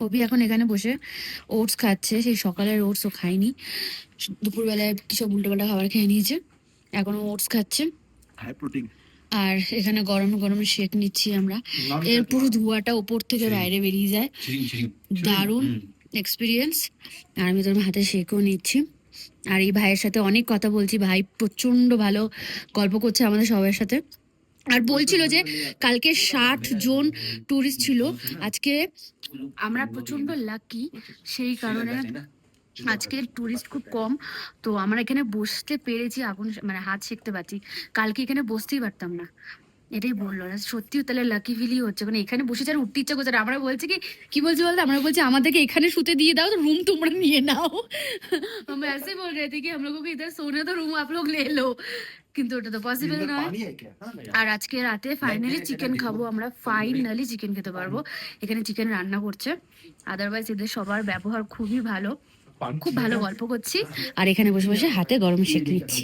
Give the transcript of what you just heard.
অভি এখন এখানে বসে ওটস খাচ্ছে, সেই সকালের ওটস ও খায়নি, দুপুরবেলায় কিসব উল্টোপাল্টা খাবার খেয়ে নিয়েছে, এখনো ওটস খাচ্ছে। High protein. আর এখানে গরমে গরমে শেক নিচ্ছি আমরা, এর পুরো ধোঁয়াটা ওপর থেকে বাইরে বেরিয়ে যায়, দারুণ এক্সপিরিয়েন্স। আর আমি তোর হাতে শেকও নিচ্ছি। আর এই ভাইয়ের সাথে অনেক কথা বলছি, ভাই প্রচন্ড ভালো গল্প করছে আমাদের সবার সাথে। আর বলছিল যে কালকে 60 জন টুরিস্ট ছিল, আজকে আমরা প্রচন্ড লাকি, সেই কারণে আজকে টুরিস্ট খুব কম, তো আমরা এখানে বসতে পেরেছি, আগুন মানে হাত সেঁকতে পারছি, কালকে এখানে বসতেই পারতাম না। এটাই বললো, না সত্যিও তাহলে লাকি ফিলই হচ্ছে, মানে এখানে বসে যার উঠতে ইচ্ছা করছে না। আমরা বলছি কি বলছি বলতো, আমরা বলছি আমাদেরকে এখানে শুতে দিয়ে দাও, তো রুম তোমরা নিয়ে নাও। हम ऐसे बोल रहे थे कि हम लोगों को इधर सोने दो, रूम आप लोग ले लो, কিন্তু ওটা তো পসিবল নয়। আর আজকে রাতে ফাইনালি চিকেন খাবো আমরা, ফাইনালি চিকেন খেতে পারবো, এখানে চিকেন রান্না করছে। আদারওয়াইজ এদের সবার ব্যবহার খুবই ভালো, খুব ভালো গল্প করছি, আর এখানে বসে বসে হাতে গরম শেক নিচ্ছি।